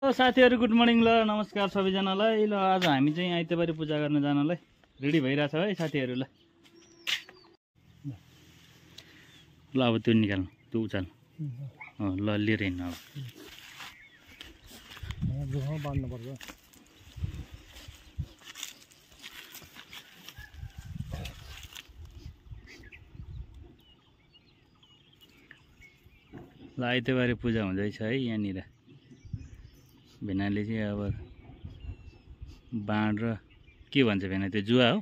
साथीहरु good morning ल नमस्कार सबैजनालाई। ल आज हामी चाहिँ आइतबारे पूजा गर्न जानलाई रेडी भइराछ है साथीहरु। ल ल अब त्यो निकाल्नु त्यो उचाल्नु ल लिएर हिँड्नु अब बाँध्नु पर्छ। ल आइतबारे पूजा हुँदैछ है यहाँनिर। भेनाले चाहिँ अब बाँड र के भन्छ भेना त्यो जुवा हो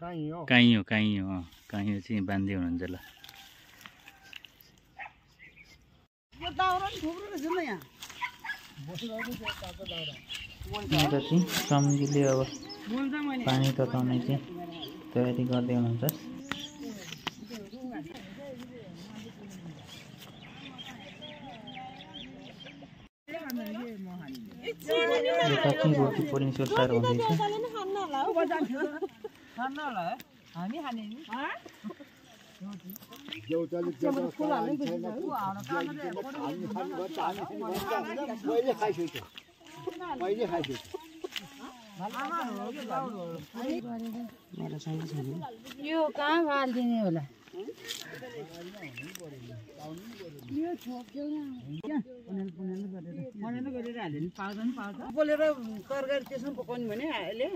काइयो काइयो चाहिँ बाँध्दै हुनुहुन्छ। ल सम्झीले अब पानी तताउने चाहिँ तयारी गर्दै हुनुहुन्छ। रोटी पोल्ने सुरसार हुँदैछ। यो कहाँ फाल्दिने होला बोलेर तरकारी त्यसमा पकाउने भने अहिले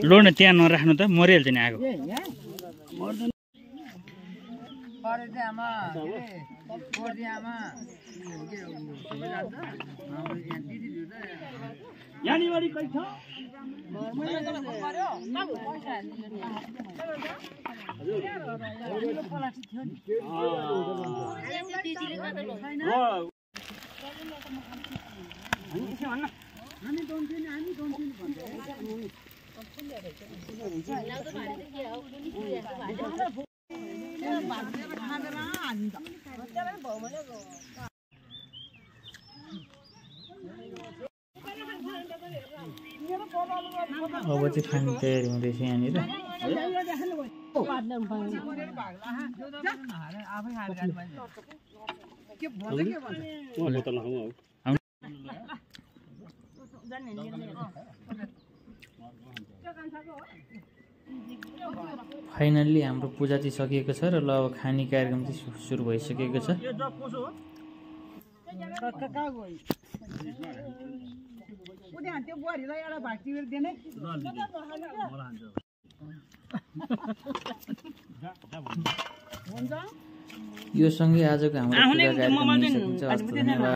लोड त्यहाँ नराख्नु त मरिहाल्छ नि आगो। अब चाहिँ खाने तयारी हुँदैछ यहाँनिर। फाइनल्ली हाम्रो पूजा चाहिँ सकिएको छ र ल अब खाने कार्यक्रम चाहिँ सुरु भइसकेको छ। यो सँगै आजको हाम्रो पूजा कार्यक्रम